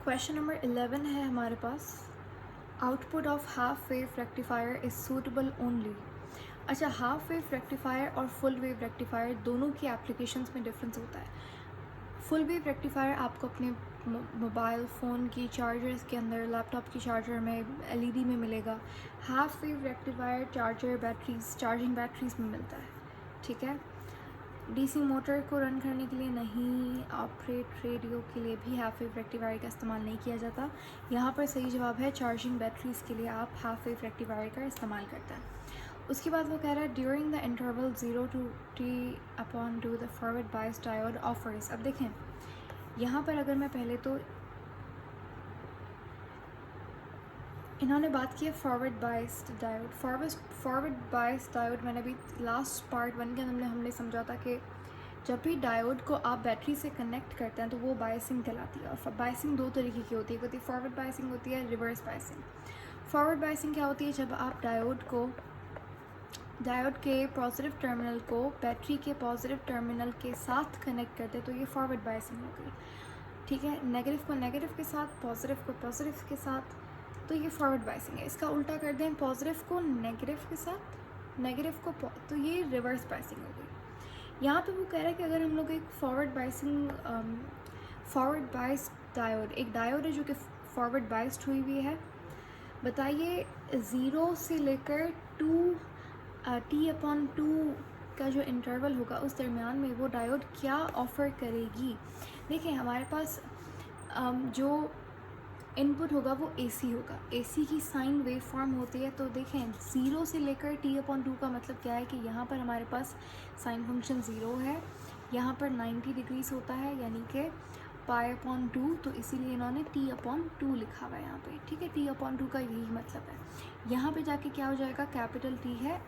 Question number 11 है हमारे पास। Output of half wave rectifier is suitable only. अच्छा, हाफ वेव रेक्टिफायर और फुल वेव रेक्टिफायर दोनों की एप्लीकेशंस में डिफरेंस होता है। फुल वेव रेक्टिफायर आपको अपने मोबाइल फ़ोन की चार्जर्स के अंदर, लैपटॉप की चार्जर में, एलईडी में मिलेगा। Half wave rectifier charger batteries, charging batteries में मिलता है। ठीक है, डीसी मोटर को रन करने के लिए नहीं, ऑपरेट रेडियो के लिए भी हाफ वेव रेक्टिफायर का इस्तेमाल नहीं किया जाता। यहाँ पर सही जवाब है चार्जिंग बैटरीज़ के लिए आप हाफ वेव रेक्टिफायर का इस्तेमाल करते हैं। उसके बाद वो कह रहा है during the interval 0 to t/2 the forward bias diode offers. अब देखें यहाँ पर अगर मैं पहले तो इन्होंने बात की है forward biased diode. Forward biased diode मैंने अभी लास्ट पार्ट 1 के अंदर हमने समझा था कि जब भी डायोड को आप बैटरी से कनेक्ट करते हैं तो वो बायसिंग कहलाती है। और बायसिंग दो तरीके की होती है, एक होती है फॉरवर्ड बायसिंग, होती है रिवर्स बायसिंग। फॉरवर्ड बायसिंग क्या होती है? जब आप डायोड के पॉजिटिव टर्मिनल को बैटरी के पॉजिटिव टर्मिनल के साथ कनेक्ट करते हैं तो ये फॉरवर्ड बायसिंग हो गई। ठीक है, नेगेटिव को नेगेटिव के साथ, पॉजिटिव को पॉजिटिव के साथ, तो ये फॉरवर्ड बायसिंग है। इसका उल्टा कर दें, पॉजिटिव को नेगेटिव के साथ, नेगेटिव को तो ये रिवर्स बायसिंग हो गई। यहाँ पे वो कह रहा है कि अगर हम लोग एक फॉरवर्ड बायस डायोड, एक डायोड है जो कि फॉरवर्ड बायस्ड हुई हुई है, बताइए 0 से लेकर t/2 का जो इंटरवल होगा उस दरमियान में वो डायोड क्या ऑफ़र करेगी। देखिए हमारे पास जो इनपुट होगा वो AC होगा। AC की साइन वेव फॉर्म होती है। तो देखें 0 से लेकर t/2 का मतलब क्या है कि यहाँ पर हमारे पास साइन फंक्शन 0 है, यहाँ पर 90 डिग्रीज होता है यानी कि π/2, तो इसीलिए इन्होंने t/2 लिखा हुआ है यहाँ पे। ठीक है, t/2 का यही मतलब है। यहाँ पे जाके क्या हो जाएगा, कैपिटल T है,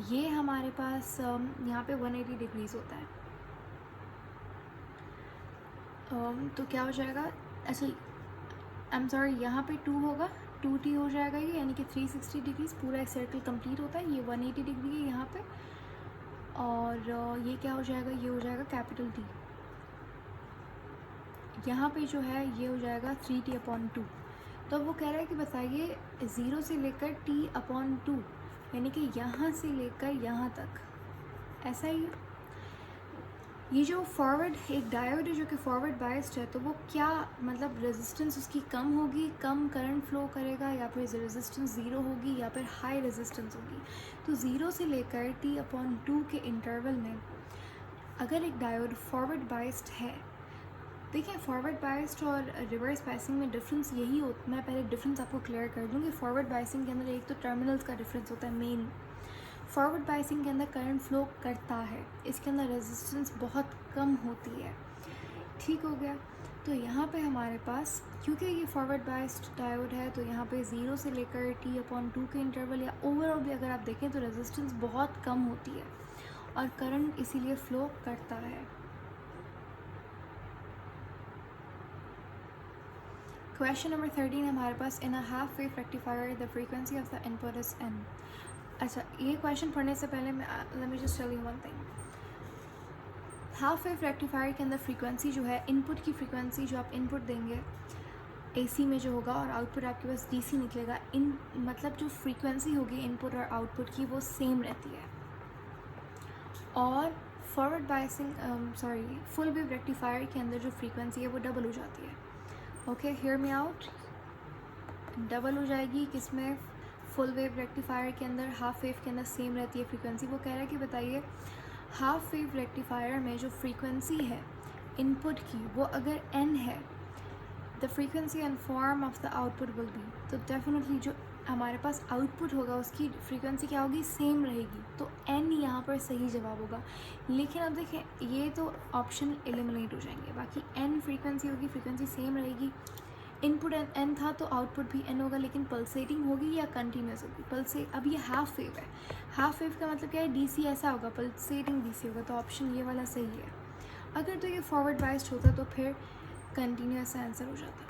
ये हमारे पास यहाँ पे 180 डिग्रीज होता है। तो क्या हो जाएगा, अच्छा आई एम सॉरी, यहाँ पे 2 होगा, 2t हो जाएगा ये, यानी कि 360 डिग्रीज पूरा एक सर्कल कंप्लीट होता है। ये 180 डिग्री है यहाँ पे, और ये क्या हो जाएगा, ये हो जाएगा कैपिटल T। यहाँ पे जो है ये हो जाएगा 3t/2। तो अब वो कह रहा है कि बताइए 0 से लेकर t/2 यानी कि यहाँ से लेकर यहाँ तक, ऐसा ही है। ये जो फॉरवर्ड एक डायोड है जो कि फॉरवर्ड बायस्ड है, तो वो क्या मतलब रेजिस्टेंस उसकी कम होगी, कम करंट फ्लो करेगा, या फिर रेजिस्टेंस 0 होगी, या फिर हाई रेजिस्टेंस होगी। तो 0 से लेकर t/2 के इंटरवल में अगर एक डायोड फॉरवर्ड बायस्ड है, देखिए फॉरवर्ड बायस्ड और रिवर्स बायसिंग में डिफरेंस यही होता, मैं पहले डिफरेंस आपको क्लियर कर दूँ कि फॉरवर्ड बायसिंग के अंदर एक तो टर्मिनल्स का डिफरेंस होता है मेन। फॉरवर्ड बायसिंग के अंदर करंट फ्लो करता है, इसके अंदर रेजिस्टेंस बहुत कम होती है। ठीक हो गया। तो यहाँ पे हमारे पास क्योंकि ये फॉरवर्ड बायस्ड डायोड है, तो यहाँ पे 0 से लेकर t/2 के इंटरवल या ओवरऑल भी अगर आप देखें तो रेजिस्टेंस बहुत कम होती है और करंट इसीलिए फ्लो करता है। क्वेश्चन नंबर 13 है हमारे पास। In a half wave rectifier the frequency of the input is n। अच्छा, ये क्वेश्चन पढ़ने से पहले let me just tell you one thing. Half wave rectifier के अंदर फ्रीक्वेंसी जो है, इनपुट की फ्रीक्वेंसी जो आप इनपुट देंगे AC में जो होगा, और आउटपुट आपके पास DC निकलेगा, इन मतलब जो फ्रीक्वेंसी होगी इनपुट और आउटपुट की वो सेम रहती है। और forward biasing full wave rectifier के अंदर जो फ्रीक्वेंसी है वो डबल हो जाती है। Okay, hear me out, double हो जाएगी किसमें, फुल वेव रेक्टिफायर के अंदर। हाफ वेव के अंदर सेम रहती है फ्रीक्वेंसी। वो कह रहा है कि बताइए हाफ वेव रेक्टिफायर में जो फ्रीक्वेंसी है इनपुट की वो अगर n है, the frequency and form of the output will be, तो डेफिनेटली जो हमारे पास आउटपुट होगा उसकी फ्रीक्वेंसी क्या होगी, सेम रहेगी। तो n यहाँ पर सही जवाब होगा। लेकिन अब देखें ये तो ऑप्शन एलिमिनेट हो जाएंगे, बाकी n फ्रीक्वेंसी होगी, फ्रीक्वेंसी सेम रहेगी। इनपुट n था तो आउटपुट भी n होगा, लेकिन पल्सेटिंग होगी या कंटिन्यूस होगी। अब ये हाफ वेव है, हाफ वेव का मतलब क्या है, DC ऐसा होगा, पल्सेटिंग DC होगा। तो ऑप्शन ये वाला सही है। अगर तो ये फॉरवर्ड बायस्ड होता तो फिर कंटिन्यूस आंसर हो जाता।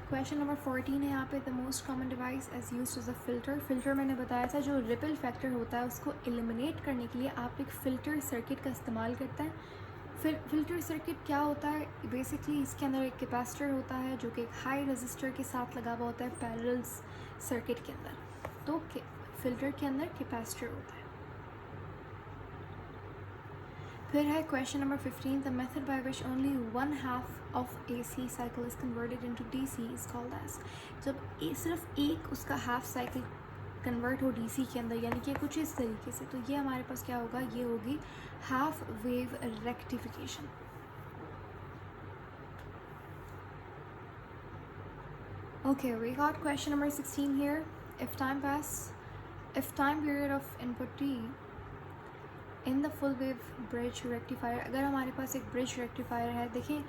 क्वेश्चन नंबर 14 है यहाँ पे। The most common device as used as a filter. Filter मैंने बताया था जो रिपल फैक्टर होता है उसको एलिमिनेट करने के लिए आप एक फ़िल्टर सर्किट का इस्तेमाल करते हैं। फिल्टर सर्किट क्या होता है? बेसिकली इसके अंदर एक कैपेसिटर होता है जो कि एक हाई रेजिस्टर के साथ लगा हुआ होता है पैरेलल सर्किट के अंदर। तो फिल्टर के अंदर कैपेसिटर होता है। फिर है question number 15, the method by which only 1/2 of AC cycle is converted into DC is called as. जब सिर्फ एक उसका हाफ साइकिल कन्वर्ट हो DC के अंदर, यानी कि कुछ इस तरीके से, तो ये हमारे पास क्या होगा? ये होगी half wave rectification. Okay, we got question number 16 here. If time period of input T in the full wave bridge rectifier, अगर हमारे पास एक ब्रिज रेक्टिफायर है, देखें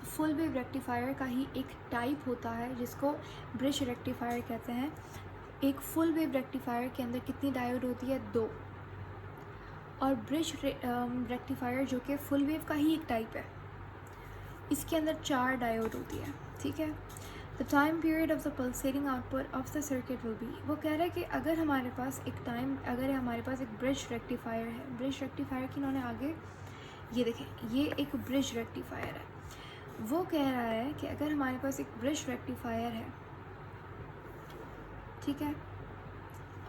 फुल वेव रेक्टिफायर का ही एक टाइप होता है जिसको ब्रिज रेक्टिफायर कहते हैं। एक फुल वेव रेक्टिफायर के अंदर कितनी डायोड होती है? 2। और ब्रिज रेक्टिफायर जो कि फुल वेव का ही एक टाइप है, इसके अंदर 4 डायोड होती है। ठीक है। The time period of the pulsating output of the circuit will be, वो कह रहा है कि अगर हमारे पास एक ब्रिज रेक्टिफायर है, ब्रिज रेक्टिफायर की इन्होंने आगे ये देखें, ये एक ब्रिज रेक्टिफायर है। वो कह रहा है कि अगर हमारे पास एक ब्रिज रेक्टिफायर है, ठीक है,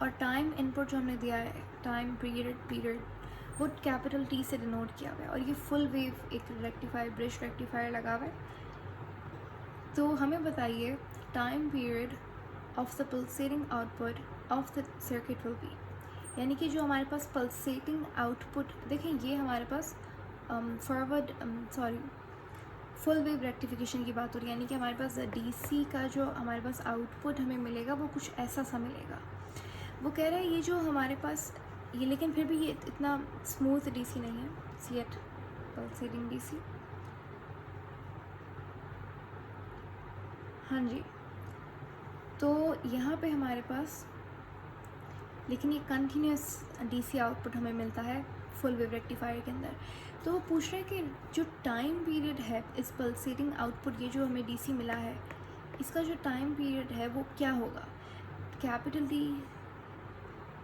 और टाइम इनपुट जो हमने दिया है, टाइम पीरियड वो कैपिटल T से डिनोट किया हुआ है, और ये फुल वेव एक रेक्टिफायर ब्रिज रेक्टिफायर लगा हुआ है। तो हमें बताइए time period of the pulsating output of the circuit will be, यानी कि जो हमारे पास पल्सेटिंग आउटपुट, देखें ये हमारे पास फुल वेव रेक्टिफिकेशन की बात हो रही है, यानी कि हमारे पास DC का जो हमारे पास आउटपुट हमें मिलेगा वो कुछ ऐसा सा मिलेगा। वो कह रहा है ये जो हमारे पास ये, लेकिन फिर भी ये इतना स्मूथ DC नहीं है, सी एट पल्सेटिंग DC। हाँ जी, तो यहाँ पे हमारे पास लेकिन ये कंटिन्यूस DC आउटपुट हमें मिलता है फुल वेव रेक्टिफायर के अंदर। तो वो पूछ रहे हैं कि जो टाइम पीरियड है इस पल्सेटिंग आउटपुट, ये जो हमें DC मिला है, इसका जो टाइम पीरियड है वो क्या होगा? कैपिटल T,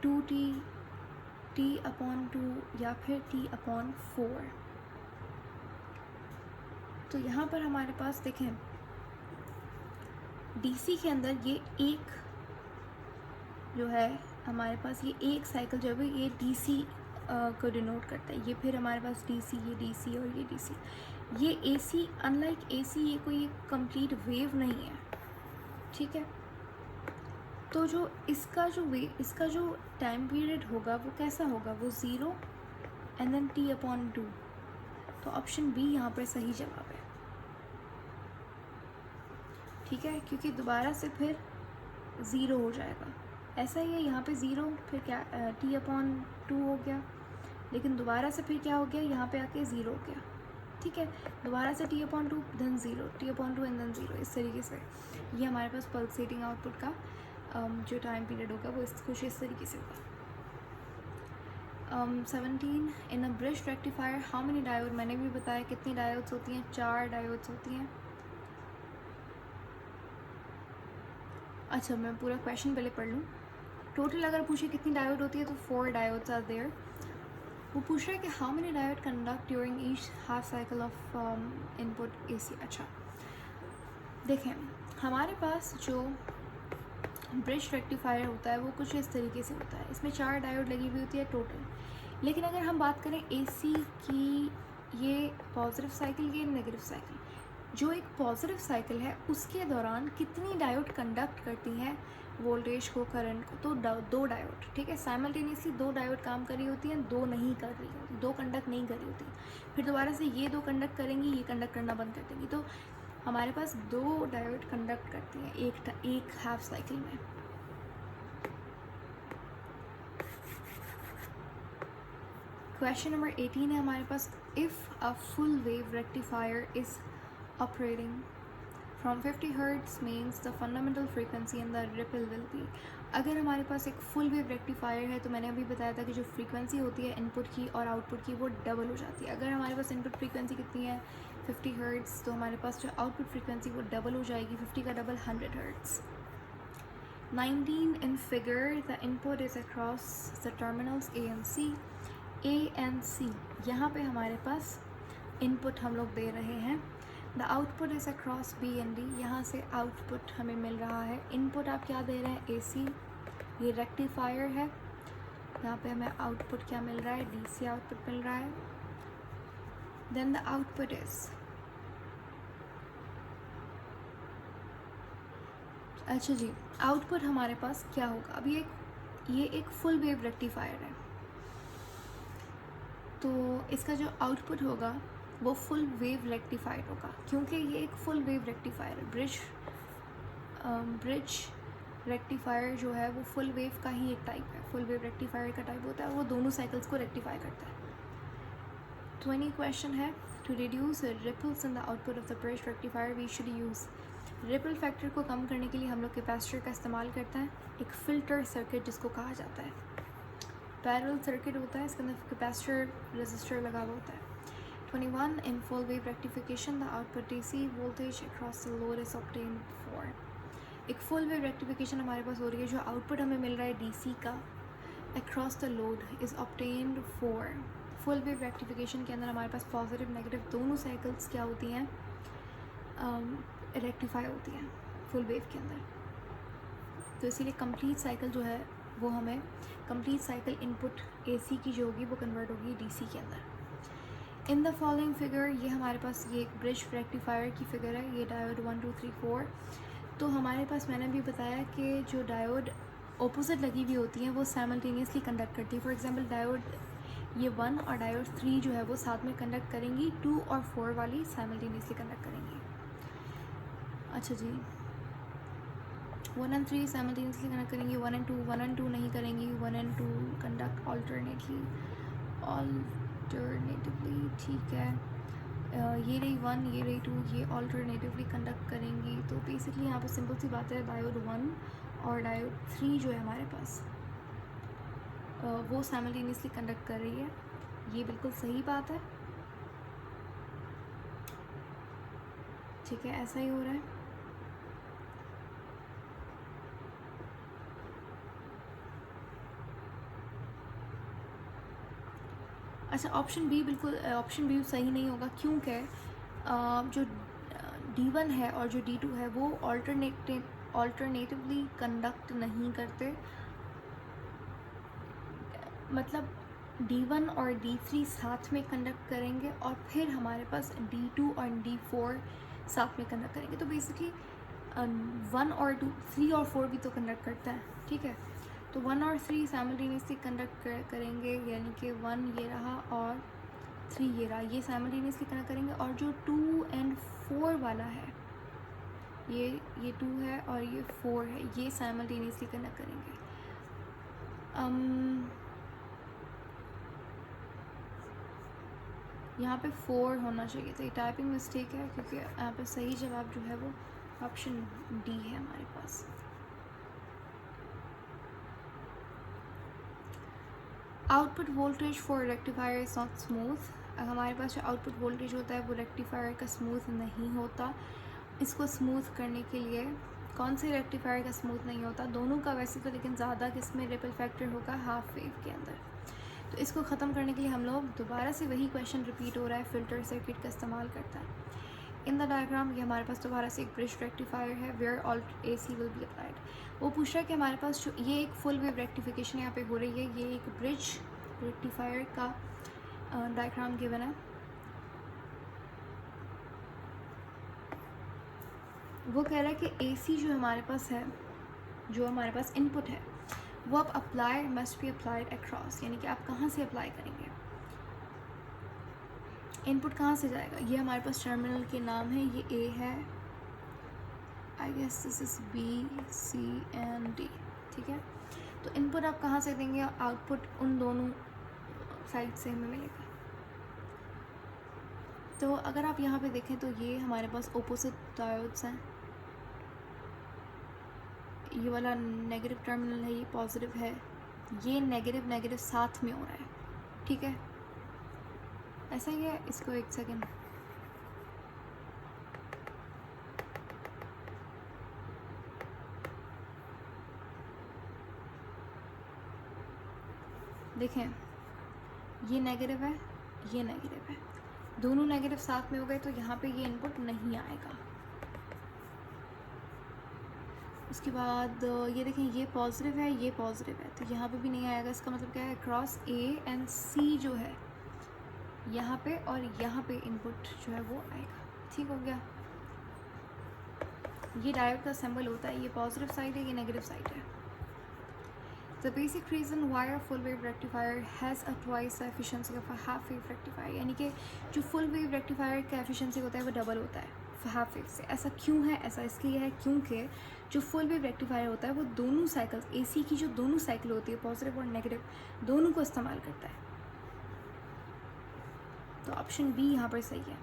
2T, T/2 या फिर T/4। तो यहाँ पर हमारे पास देखें DC के अंदर ये एक जो है हमारे पास, ये एक साइकिल जो है ये DC को डिनोट करता है। ये फिर हमारे पास DC, ये DC और ये DC। ये AC, अनलाइक AC, ये कोई कंप्लीट वेव नहीं है। ठीक है। तो जो इसका जो टाइम पीरियड होगा वो कैसा होगा? वो 0 एंड देन T/2। तो ऑप्शन बी यहाँ पर सही जवाब है। ठीक है, क्योंकि दोबारा से फिर 0 हो जाएगा। ऐसा ही है, यहाँ पे 0 फिर क्या T/2 हो गया, लेकिन दोबारा से फिर क्या हो गया? यहाँ पे आके 0 हो गया। ठीक है, दोबारा से T/2 then 0, T/2 and then 0। इस तरीके से ये हमारे पास पल्सेटिंग आउटपुट का जो टाइम पीरियड होगा वो कुछ इस तरीके से होगा। 17 in a bridge rectifier how many diode, मैंने भी बताया कितनी डायोड्स होती हैं? 4 डायोड्स होती हैं। अच्छा, मैं पूरा क्वेश्चन पहले पढ़ लूँ। टोटल अगर पूछे कितनी डायोड होती है तो 4 डायोड्स आर देयर। वो पूछ रहा है कि how many diode conduct during each half cycle of input AC। अच्छा देखें, हमारे पास जो ब्रिज रेक्टिफायर होता है वो कुछ इस तरीके से होता है। इसमें 4 डायोड लगी हुई होती है टोटल। लेकिन अगर हम बात करें AC की, ये पॉजिटिव साइकिल, ये नेगेटिव साइकिल, जो एक पॉजिटिव साइकिल है उसके दौरान कितनी डायोड कंडक्ट करती हैं वोल्टेज को, करंट को? तो 2 डायोड। ठीक है, साइमल्टेनियसली 2 डायोड काम कर रही होती हैं, 2 नहीं कर रही होती, 2 कंडक्ट नहीं कर रही होती। फिर दोबारा से ये 2 कंडक्ट करेंगी, ये कंडक्ट करना बंद कर देंगी। तो हमारे पास 2 डायोड कंडक्ट करती हैं एक हाफ साइकिल में। क्वेश्चन नंबर 18 है हमारे पास, if a full wave rectifier is operating from 50 Hz means the fundamental frequency and the ripple will be। अगर हमारे पास एक फुल वेव रेक्टिफायर है तो मैंने अभी बताया था कि जो फ्रीक्वेंसी होती है इनपुट की और आउटपुट की वो डबल हो जाती है। अगर हमारे पास इनपुट फ्रीक्वेंसी कितनी है 50 Hz, तो हमारे पास जो आउटपुट फ्रीक्वेंसी वो डबल हो जाएगी, 50 का double 100 Hz। 19 in figure the input is across the terminals A and C ANC, यहाँ पे हमारे पास इनपुट हम लोग दे रहे हैं। The output is across B and D, यहाँ से आउटपुट हमें मिल रहा है। इनपुट आप क्या दे रहे हैं, AC, ये रेक्टिफायर है। यहाँ पे हमें आउटपुट क्या मिल रहा है, DC आउटपुट मिल रहा है। देन द आउटपुट इज़, अच्छा जी, आउटपुट हमारे पास क्या होगा। अभी ये एक फुल वेव रेक्टिफायर है, तो इसका जो आउटपुट होगा वो फुल वेव रेक्टिफायर होगा, क्योंकि ये एक फुल वेव रेक्टिफायर है। ब्रिज रेक्टिफायर जो है वो फुल वेव का ही एक टाइप है। फुल वेव रेक्टिफायर का टाइप होता है वो दोनों साइकिल्स को रेक्टिफाई करता है। 20 क्वेश्चन है, to reduce ripples in the output of the bridge rectifier we should use. Ripple factor को कम करने के लिए हम लोग कैपेसिटर का इस्तेमाल करते हैं, एक फ़िल्टर सर्किट जिसको कहा जाता है। पैरेलल सर्किट होता है, इसके अंदर कैपेसिटर रेजिस्टर लगा हुआ होता है। 21 in full wave rectification the output DC voltage across the load is obtained for. एक फुल वेव रेक्टिफिकेशन हमारे पास हो रही है, जो आउटपुट हमें मिल रहा है DC का across the load is obtained for. Full wave rectification के अंदर हमारे पास पॉजिटिव नेगेटिव दोनों साइकिल्स क्या होती हैं, रेक्टिफाई होती हैं फुल वेव के अंदर। तो इसीलिए कंप्लीट साइकिल जो है वो हमें कंप्लीट साइकिल इनपुट AC की जो होगी वो कन्वर्ट होगी DC के अंदर। इन द फॉलोइंग फिगर, ये हमारे पास ये एक ब्रिज रेक्टिफायर की फिगर है, ये डायोड 1 2 3 4। तो हमारे पास मैंने भी बताया कि जो डायोड ऑपोजिट लगी हुई होती हैं वो साइमल्टेनियसली कंडक्ट करती है। फॉर एग्जांपल डायोड ये 1 और डायोड 3 जो है वो साथ में कंडक्ट करेंगी, 2 और 4 वाली साइमल्टेनियसली कंडक्ट करेंगी। अच्छा जी, 1 and 3 साइमल्टेनियसली कंडक्ट करेंगी, 1 and 2 नहीं करेंगी, 1 and 2 कंडक्ट ऑल्टरनेटली, ठीक है। ये रही 1, ये रही 2, ये ऑल्टरनेटिवली कंडक्ट करेंगी। तो बेसिकली यहाँ पे सिंपल सी बात है, डायोड 1 और डायोड 3 जो है हमारे पास वो साइमल्टेनियसली कंडक्ट कर रही है। ये बिल्कुल सही बात है, ठीक है, ऐसा ही हो रहा है। अच्छा, ऑप्शन बी बिल्कुल, ऑप्शन बी सही नहीं होगा, क्योंकि जो D1 है और जो D2 है वो ऑल्टरनेटिवली कंडक्ट नहीं करते। मतलब D1 और D3 साथ में कंडक्ट करेंगे और फिर हमारे पास D2 और D4 साथ में कंडक्ट करेंगे। तो बेसिकली 1 और 2, 3 और 4 भी तो कंडक्ट करता है, ठीक है। तो 1 और 3 साइमल्टेनियसली कंडक्ट करेंगे, यानी कि 1 ये रहा और 3 ये रहा, ये साइमल्टेनियसली कंडक्ट करेंगे। और जो 2 and 4 वाला है, ये 2 है और ये 4 है, ये साइमल्टेनियसली कंडक्ट करेंगे। यहाँ पे 4 होना चाहिए था, ये टाइपिंग मिस्टेक है, क्योंकि यहाँ पे सही जवाब जो है वो ऑप्शन डी है हमारे पास। Output voltage for rectifier is not smooth. हमारे पास जो आउटपुट वोल्टेज होता है वो रेक्टिफायर का स्मूथ नहीं होता। इसको स्मूथ करने के लिए कौन से रेक्टिफायर का स्मूथ नहीं होता, दोनों का वैसे तो, लेकिन ज़्यादा किसमें रिपल फैक्टर होगा, हाफ वेव के अंदर। तो इसको ख़त्म करने के लिए हम लोग दोबारा से वही क्वेश्चन रिपीट हो रहा है, फ़िल्टर सर्किट का इस्तेमाल करता है। इन द डायग्राम, ये हमारे पास दोबारा से एक ब्रिज रेक्टिफायर है, where all AC will be applied. वो पूछ रहा है कि हमारे पास जो ये एक फुल वेव रेक्टिफिकेशन यहाँ पे हो रही है, ये एक ब्रिज रेक्टिफायर का डायग्राम गिवन है। वो कह रहा है कि AC जो हमारे पास है, जो हमारे पास इनपुट है, वो आप apply must be applied across, यानी कि आप कहाँ से अप्लाई करेंगे, इनपुट कहाँ से जाएगा। ये हमारे पास टर्मिनल के नाम है, ये A है, I guess this is B, C and D, ठीक है। तो इनपुट आप कहाँ से देंगे, आउटपुट उन दोनों साइड से हमें मिलेगा। तो अगर आप यहाँ पे देखें तो ये हमारे पास ओपोजिट डायोड्स हैं, ये वाला नेगेटिव टर्मिनल है, ये पॉजिटिव है, ये नेगेटिव नेगेटिव साथ में हो रहा है, ठीक है, ऐसा ही है। इसको एक सेकेंड, देखें, ये नेगेटिव है, ये नेगेटिव है, दोनों नेगेटिव साथ में हो गए तो यहाँ पे ये इनपुट नहीं आएगा। उसके बाद ये देखें, ये पॉजिटिव है, ये पॉजिटिव है, तो यहाँ पे भी नहीं आएगा। इसका मतलब क्या है, क्रॉस ए एंड सी जो है यहाँ पे और यहाँ पे इनपुट जो है वो आएगा। ठीक हो गया। ये डायोड का सिंबल होता है, ये पॉजिटिव साइड है, ये नेगेटिव साइड है। The basic reason why a full wave rectifier has a twice the efficiency of a half wave rectifier, यानी कि जो फुल वेव रेक्टिफायर का एफिशिएंसी होता है वो डबल होता है हाफ वेव से। ऐसा क्यों है? ऐसा इसलिए है क्योंकि जो फुल वेव रेक्टिफायर होता है वो दोनों साइकिल्स, एसी की जो दोनों साइकिल होती है पॉजिटिव और नेगेटिव दोनों को इस्तेमाल करता है। तो ऑप्शन बी यहाँ पर सही है।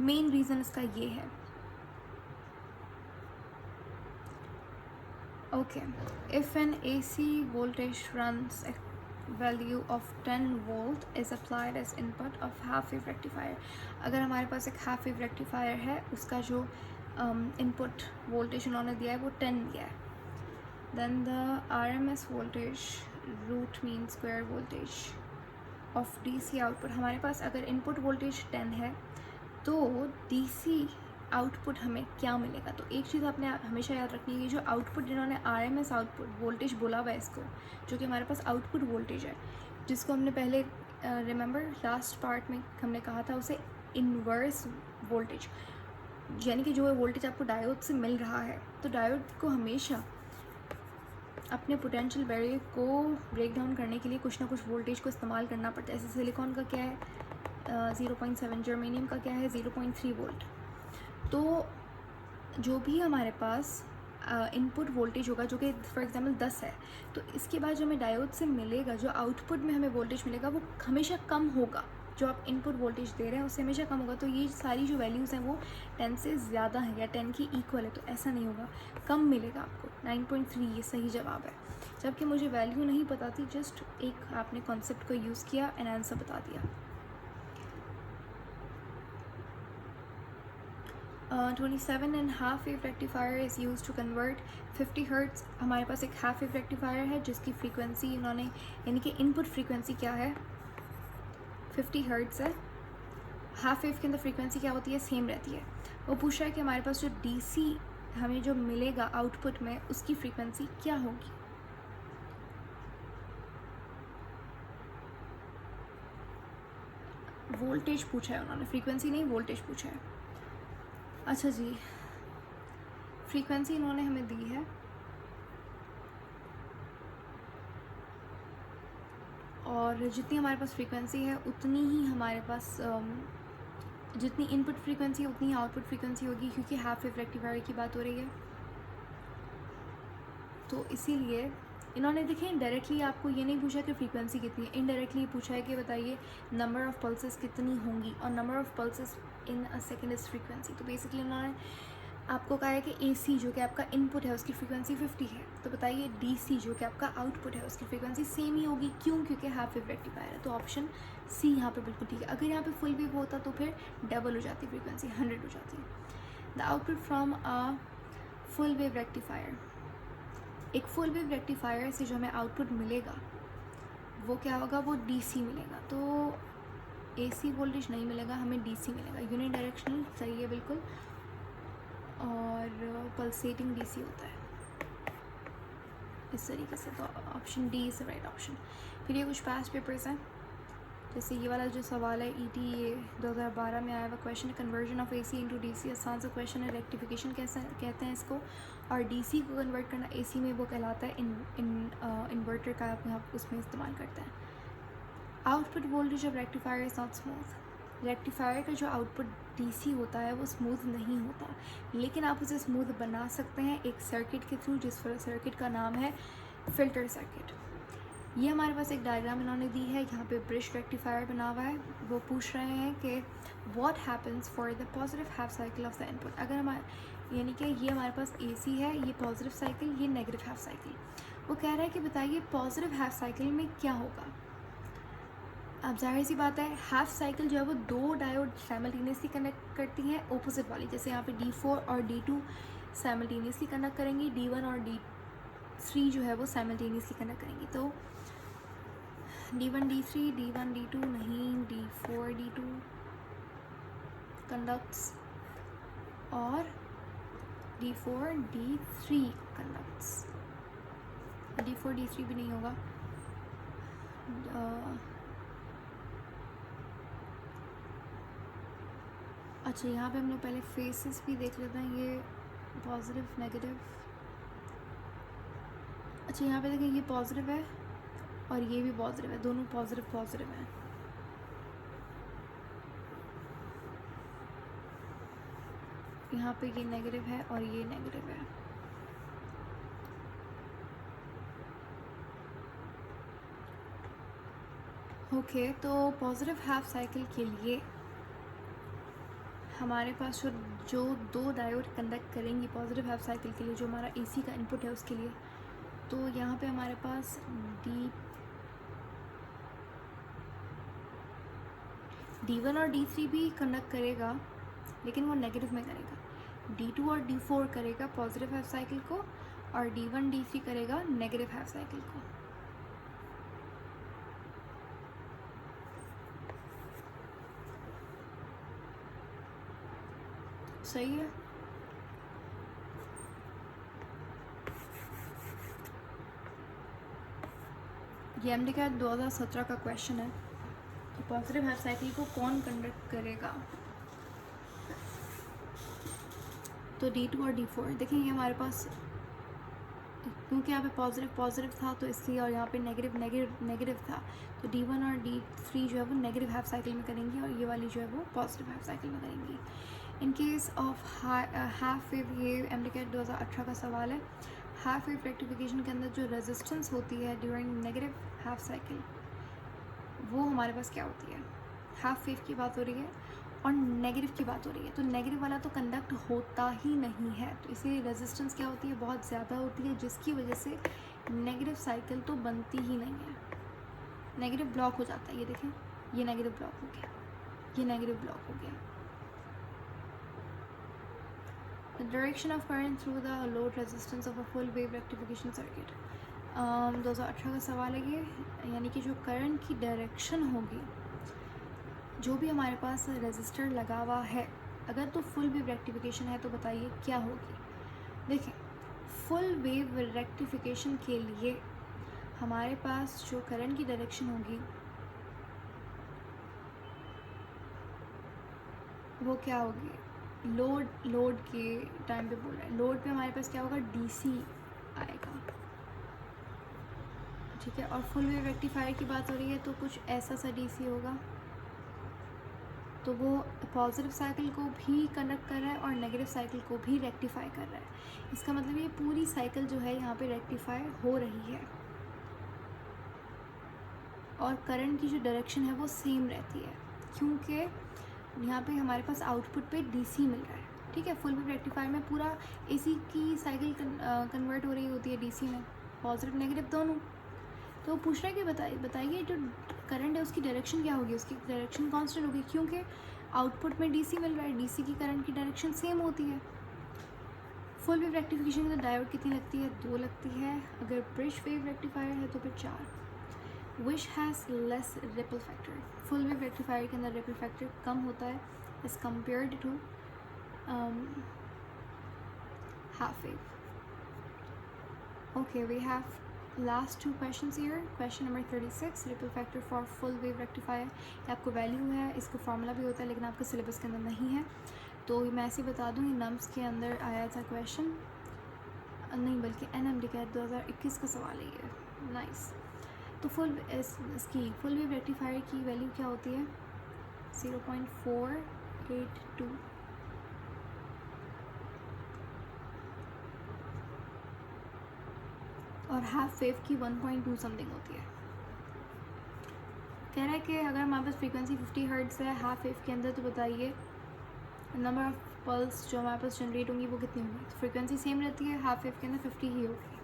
मेन रीज़न इसका ये है। Okay, if an AC voltage runs value of 10 volt is applied as input of half wave rectifier, अगर हमारे पास एक हाफ वेव रेक्टिफायर है, उसका जो इनपुट वोल्टेज उन्होंने दिया है वो 10 दिया है, then the RMS voltage root mean square voltage of DC output, हमारे पास अगर इनपुट वोल्टेज 10 है तो DC आउटपुट हमें क्या मिलेगा। तो एक चीज़ आपने हमेशा याद रखनी है कि जो आउटपुट जिन्होंने RMS आउटपुट वोल्टेज बोला हुआ है इसको, जो कि हमारे पास आउटपुट वोल्टेज है, जिसको हमने पहले रिमेंबर लास्ट पार्ट में हमने कहा था उसे इन्वर्स वोल्टेज, यानी कि जो वोल्टेज आपको डायोड से मिल रहा है, तो डायोड को हमेशा अपने पोटेंशियल बैरियर को ब्रेक डाउन करने के लिए कुछ ना कुछ वोल्टेज को इस्तेमाल करना पड़ता है। जैसे सिलिकॉन का क्या है 0.7, जर्मेनियम का क्या है 0.3 वोल्ट। तो जो भी हमारे पास इनपुट वोल्टेज होगा जो कि फॉर एग्जांपल 10 है, तो इसके बाद जो हमें डायोड से मिलेगा, जो आउटपुट में हमें वोल्टेज मिलेगा वो हमेशा कम होगा, जो आप इनपुट वोल्टेज दे रहे हैं उससे हमेशा कम होगा। तो ये सारी जो वैल्यूज़ हैं वो 10 से ज़्यादा है या 10 की इक्वल है, तो ऐसा नहीं होगा, कम मिलेगा आपको। 9.3 ये सही जवाब है। जबकि मुझे वैल्यू नहीं पता थी, जस्ट एक आपने कॉन्सेप्ट को यूज़ किया एंड आंसर बता दिया। 27 and half wave rectifier is used to convert 50 hertz. हमारे पास एक हाफ वेव रेक्टिफायर है जिसकी फ्रीक्वेंसी इन्होंने, यानी कि इनपुट फ्रीक्वेंसी क्या है 50 हर्ट्ज़ है। हाफ वेव के अंदर फ्रीक्वेंसी क्या होती है, सेम रहती है। वो पूछ रहा है कि हमारे पास जो DC हमें जो मिलेगा आउटपुट में उसकी फ्रीक्वेंसी क्या होगी। वोल्टेज पूछा है उन्होंने, फ्रीक्वेंसी नहीं वोल्टेज पूछा है। अच्छा जी, फ्रीक्वेंसी इन्होंने हमें दी है और जितनी हमारे पास फ्रीक्वेंसी है उतनी ही हमारे पास जितनी इनपुट फ्रीक्वेंसी है उतनी ही आउटपुट फ्रीक्वेंसी होगी, क्योंकि हाफ वेव रेक्टिफायर की बात हो रही है। तो इसीलिए इन्होंने देखें डायरेक्टली आपको ये नहीं पूछा कि फ्रीक्वेंसी कितनी है, इनडायरेक्टली पूछा है कि बताइए नंबर ऑफ़ पल्सेस कितनी होंगी, और number of pulses in a second is frequency. तो बेसिकली उन्होंने आपको कहा है कि AC जो कि आपका इनपुट है उसकी फ्रीक्वेंसी 50 है, तो बताइए DC जो कि आपका आउटपुट है उसकी फ्रीक्वेंसी सेम ही होगी। क्यों? क्योंकि हाफ वेव रेक्टिफायर है। तो ऑप्शन सी यहाँ पे बिल्कुल ठीक है। अगर यहाँ पे फुल वेव होता तो फिर डबल हो जाती, फ्रीक्वेंसी 100 हो जाती। The output from a full wave rectifier, एक फुल वेव रेक्टिफायर से जो हमें आउटपुट मिलेगा वो क्या होगा, वो DC मिलेगा। तो AC वोल्टेज नहीं मिलेगा, हमें DC मिलेगा। यूनि डायरेक्शनल सही है बिल्कुल, और पल्सेटिंग DC होता है इस तरीके से। तो option D is the right option. फिर ये कुछ पास्ट पेपर्स हैं, जैसे ये वाला जो सवाल है ET ये 2012 में आया हुआ क्वेश्चन है, conversion of AC into DC। आसान सा क्वेश्चन है, रेक्टिफिकेशन कैसे कहते हैं इसको, और DC को कन्वर्ट करना AC में वो कहलाता है इन्वर्टर का आप यहाँ उसमें इस्तेमाल करते हैं। Output voltage of rectifier is not smooth, rectifier का जो आउटपुट DC होता है वो स्मूथ नहीं होता, लेकिन आप उसे स्मूथ बना सकते हैं एक सर्किट के थ्रू, जिस सर्किट का नाम है फ़िल्टर सर्किट। ये हमारे पास एक डायग्राम इन्होंने दी है, यहाँ पे ब्रिज रेक्टिफायर बना हुआ है। वो पूछ रहे हैं कि what happens for the positive half cycle of the input. अगर हमारे यानी कि ये हमारे पास AC है, ये पॉजिटिव साइकिल, ये नेगेटिव हाफ साइकिल। वो कह रहा है कि बताइए पॉजिटिव हाफ साइकिल में क्या होगा। अब जाहिर सी बात है, हाफ साइकिल जो है वो दो डायोड साइमल्टेनियसली कनेक्ट करती हैं ऑपोजिट वाली, जैसे यहाँ पे D4 और D2 साइमल्टेनियसली कनेक्ट करेंगी, D1 और D3 जो है वो साइमल्टेनियसली कनेक्ट करेंगी। तो D1 D3 D1 D2 नहीं, D4 D2 कंडक्ट्स और D4 D3 conducts. D4 D3 भी नहीं होगा। अच्छा, यहाँ पे हम लोग पहले फेसेस भी देख लेते हैं, ये पॉजिटिव नेगेटिव। अच्छा, यहाँ पे देखें ये पॉजिटिव है और ये भी पॉजिटिव है, दोनों पॉजिटिव पॉजिटिव हैं। यहाँ पे ये नेगेटिव है और ये नेगेटिव है। ओके, तो पॉजिटिव हाफ साइकिल के लिए हमारे पास जो दो डायोड कंडक्ट करेंगी पॉजिटिव हाफ साइकिल के लिए, जो हमारा एसी का इनपुट है उसके लिए, तो यहाँ पे हमारे पास D1 और D3 भी कंडक्ट करेगा, लेकिन वो नेगेटिव में करेगा। D2 और D4 करेगा पॉजिटिव हाफ साइकिल को और D1 D3 करेगा नेगेटिव हाफ साइकिल को। सही है। ये MDCAT 2017 का क्वेश्चन है। तो पॉजिटिव हाफ साइकिल को कौन कंडक्ट करेगा? तो D2 और D4 देखेंगे हमारे पास, क्योंकि यहाँ पे पॉजिटिव पॉजिटिव था तो इसलिए, और यहाँ पे नेगेटिव नेगेटिव नेगेटिव था, तो D1 और D3 जो है वो नेगेटिव हाफ साइकिल में करेंगी और ये वाली जो है वो पॉजिटिव हाफ साइकिल में करेंगी। In case of half wave, ये MDCAT 2018 का सवाल है। हाफ वेव रेक्टिफिकेशन के अंदर जो रेजिस्टेंस होती है ड्यूरिंग नेगेटिव हाफ साइकिल, वो हमारे पास क्या होती है? हाफ वेव की बात हो रही है और नेगेटिव की बात हो रही है, तो नेगेटिव वाला तो कंडक्ट होता ही नहीं है, तो इसीलिए रेजिस्टेंस क्या होती है? बहुत ज़्यादा होती है, जिसकी वजह से नेगेटिव साइकिल तो बनती ही नहीं है, नेगेटिव ब्लॉक हो जाता है। ये देखें, ये नेगेटिव ब्लॉक हो गया, ये नेगेटिव ब्लॉक हो गया। The direction of current through the load resistance of a full wave rectification circuit. 2018 का सवाल है ये, यानी कि जो करंट की डायरेक्शन होगी, जो भी हमारे पास रेजिस्टर लगा हुआ है, अगर तो फुल वेव रेक्टिफिकेशन है तो बताइए क्या होगी? देखें, फुल वेव रेक्टिफिकेशन के लिए हमारे पास जो करंट की डायरेक्शन होगी वो क्या होगी? लोड के टाइम पे बोल रहे हैं, लोड पे हमारे पास क्या होगा? DC आएगा, ठीक है। और फुल वेव रेक्टिफायर की बात हो रही है तो कुछ ऐसा सा DC होगा, तो वो पॉजिटिव साइकिल को भी कंडक्ट कर रहा है और नेगेटिव साइकिल को भी रेक्टिफाई कर रहा है। इसका मतलब ये पूरी साइकिल जो है यहाँ पे रेक्टिफाई हो रही है और करंट की जो डायरेक्शन है वो सेम रहती है, क्योंकि यहाँ पे हमारे पास आउटपुट पे DC मिल रहा है, ठीक है। फुल वेव रेक्टिफायर में पूरा AC की साइकिल कन्वर्ट हो रही होती है DC में, पॉजिटिव नेगेटिव दोनों। तो पूछ रहा है कि बताइए जो करंट है उसकी डायरेक्शन क्या होगी? उसकी डायरेक्शन कांस्टेंट होगी, क्योंकि आउटपुट में DC मिल रहा है, DC की करंट की डायरेक्शन सेम होती है। फुल वेव रेक्टिफिकेशन के अंदर डायोड कितनी लगती है? 2 लगती है। अगर ब्रिज वेव रेक्टिफायर है तो फिर 4। Which has less ripple factor? Full wave rectifier के अंदर रिपल फैक्टर कम होता है as compared to half wave. Okay, we have last 2 questions here. Question number 36, ripple factor for full wave rectifier। ये आपको वैल्यू है, इसका फॉर्मूला भी होता है, लेकिन आपके सिलेबस के अंदर नहीं है, तो मैं ऐसे बता दूँ, ये नम्स के अंदर आया था क्वेश्चन, नहीं बल्कि NMDCAT 2021 का सवाल है ये। नाइस। तो इसकी फुल वेव रेक्टिफायर की वैल्यू क्या होती है? 0.482। और हाफ वेव की 1.2 समथिंग होती है। कह रहा है कि अगर हमारे पास फ्रीक्वेंसी 50 हर्ट्ज़ है हाफ वेव के अंदर, तो बताइए नंबर ऑफ पल्स जो हमारे पास जनरेट होंगी वो कितनी होंगी? तो फ्रीक्वेंसी सेम रहती है, हाफ वेव के अंदर 50 ही होगी।